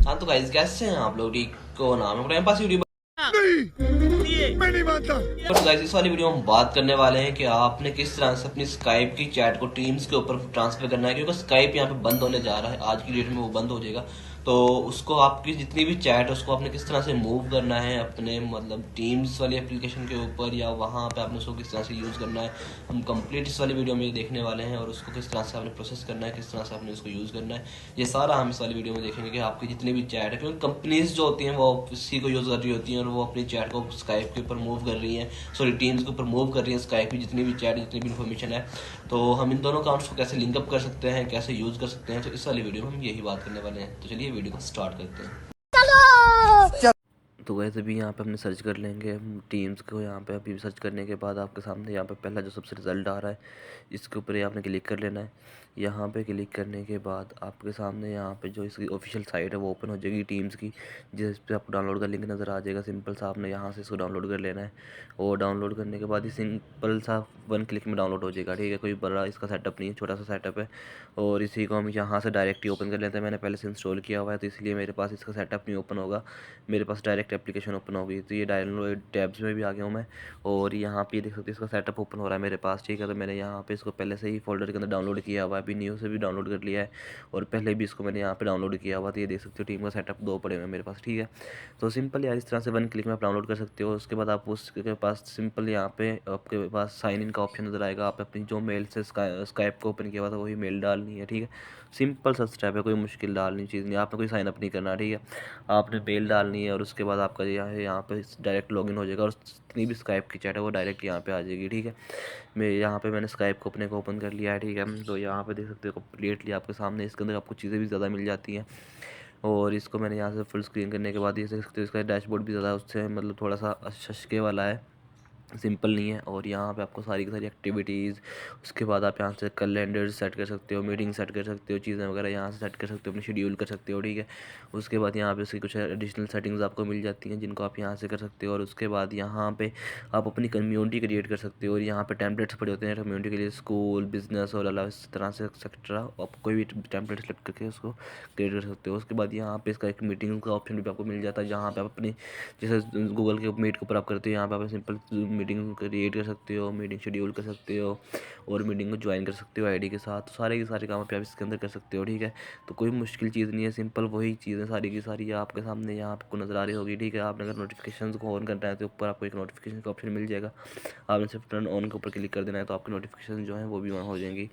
हाँ तो गाइस कैसे हैं आप लोग? ठीक को नाम है टाइम पास वीडियो। मैं नहीं मानता। तो गाइस इस वाली वीडियो में हम बात करने वाले हैं कि आपने किस तरह से अपनी स्काइप की चैट को टीम्स के ऊपर ट्रांसफर करना है, क्योंकि स्काइप यहाँ पे बंद होने जा रहा है, आज की डेट में वो बंद हो जाएगा। तो उसको आपकी जितनी भी चैट है उसको आपने किस तरह से मूव करना है अपने मतलब टीम्स वाली एप्लीकेशन के ऊपर, या वहाँ पे आपने उसको किस तरह से यूज़ करना है, हम कंप्लीट इस वाली वीडियो में देखने वाले हैं। और उसको किस तरह से आपने प्रोसेस करना है, किस तरह से आपने उसको यूज़ करना है, ये सारा हम इस वाली वीडियो में देखेंगे कि आपकी जितनी भी चैट है, क्योंकि कंपनीज जो होती हैं वो इसी को यूज़ कर रही होती हैं और वो अपनी चैट को स्काइप के ऊपर मूव कर रही हैं, सॉरी टीम्स के ऊपर मूव कर रही है स्काइप की जितनी भी चैट जितनी भी इन्फॉर्मेशन है। तो हम इन दोनों अकाउंट्स को कैसे लिंकअप कर सकते हैं, कैसे यूज़ कर सकते हैं, तो इस वाली वीडियो में हम यही बात करने वाले हैं। तो चलिए वीडियो को स्टार्ट करते हैं। तो वैसे भी यहाँ पे हमने सर्च कर लेंगे टीम्स को। यहाँ पे अभी सर्च करने के बाद आपके सामने यहाँ पे पहला जो सबसे रिजल्ट आ रहा है इसके ऊपर ही आपने क्लिक कर लेना है। यहाँ पे क्लिक करने के बाद आपके सामने यहाँ पे जो इसकी ऑफिशियल साइट है वो ओपन हो जाएगी टीम्स की, जिस पे आपको डाउनलोड का लिंक नज़र आ जाएगा। सिंपल सा आपने यहाँ से इसको डाउनलोड कर लेना है और डाउनलोड करने के बाद ही सिंपल सा 1 क्लिक में डाउनलोड हो जाएगा। ठीक है, कोई बड़ा इसका सेटअप नहीं है, छोटा सा सेटअप है। और इसी को हम यहाँ से डायरेक्ट ही ओपन कर लेते हैं। मैंने पहले से इंस्टॉल किया हुआ है तो इसलिए मेरे पास इसका सेटअप नहीं ओपन होगा, मेरे पास डायरेक्ट एप्लीकेशन ओपन होगी। तो ये डाउनलोड टैब्स में भी आ गया हूँ मैं, और यहाँ पे देख सकते हैं इसका सेटअप ओपन हो रहा है मेरे पास। ठीक है, तो मैंने यहाँ पे इसको पहले से ही फोल्डर के अंदर डाउनलोड किया हुआ है, अभी न्यू से भी डाउनलोड कर लिया है और पहले भी इसको मैंने यहाँ पे डाउनलोड किया हुआ। तो ये देख सकते हो टीम का सेटअप 2 पड़े हुए हैं मेरे पास। ठीक है, तो सिंपल यार इस तरह से 1 क्लिक में आप डाउनलोड कर सकते हो। उसके बाद आप उसके पास सिंपल यहाँ पे आपके पास साइन इन का ऑप्शन नजर आएगा। आप अपनी जो मेल से स्काइप को ओपन किया हुआ था वही मेल डालनी है। ठीक है, सिंपल सा स्टेप है, कोई मुश्किल डालनी चीज़ नहीं, आपने कोई साइन अप नहीं करना। ठीक है, आपने मेल डालनी है और उसके बाद आपका यहाँ पे डायरेक्ट लॉगिन हो जाएगा और जितनी भी स्काइप की चैट है वो डायरेक्ट यहाँ पे आ जाएगी। ठीक है, मैं यहाँ पे मैंने स्काइप को अपने को ओपन कर लिया है। ठीक है, तो यहाँ पे देख सकते हो कम्प्लीटली आपके सामने इसके अंदर आपको चीज़ें भी ज़्यादा मिल जाती हैं। और इसको मैंने यहाँ से फुल स्क्रीन करने के बाद ये देख सकते हो इसका डैशबोर्ड भी ज़्यादा उससे मतलब थोड़ा सा शशके वाला है, सिंपल नहीं है। और यहाँ पे आपको सारी की सारी एक्टिविटीज़, उसके बाद आप यहाँ से कैलेंडर सेट कर सकते हो, मीटिंग सेट कर सकते हो, चीज़ें वगैरह यहाँ से सेट कर सकते हो, अपनी शेड्यूल कर सकते हो। ठीक है, उसके बाद यहाँ पे उसकी कुछ एडिशनल सेटिंग्स आपको मिल जाती हैं जिनको आप यहाँ से कर सकते हो। और उसके बाद यहाँ पे आप अपनी कम्युनिटी क्रिएट कर सकते हो और यहाँ पे टेम्पलेट्स पड़े होते हैं कम्युनिटी के लिए, स्कूल, बिजनेस और अलावा इस तरह से एक्सेट्रा। आप कोई भी टेम्पलेट सेलेक्ट करके उसको क्रिएट कर सकते हो। उसके बाद यहाँ पे इसका एक मीटिंग का ऑप्शन भी आपको मिल जाता है, जहाँ पे आप अपनी जैसे गूगल के मीट के ऊपर आप करते हो, यहाँ पे आप सिंपल मीटिंग क्रिएट कर सकते हो, मीटिंग शेड्यूल कर सकते हो और मीटिंग को ज्वाइन कर सकते हो आईडी के साथ। तो सारे के सारे काम आप इसके अंदर कर सकते हो। ठीक है, तो कोई मुश्किल चीज़ नहीं है, सिंपल वही चीज़ें सारी की सारी आपके सामने यहाँ आपको नज़र आ रही होगी। ठीक है, आपने अगर नोटिफिकेशन को ऑन करना है तो ऊपर आपको एक नोटिफिकेशन का ऑप्शन मिल जाएगा, आपने सिर्फ टर्न ऑन के ऊपर क्लिक कर देना है तो आपकी नोटिफिकेशन जो है वो भी ऑन हो जाएंगी।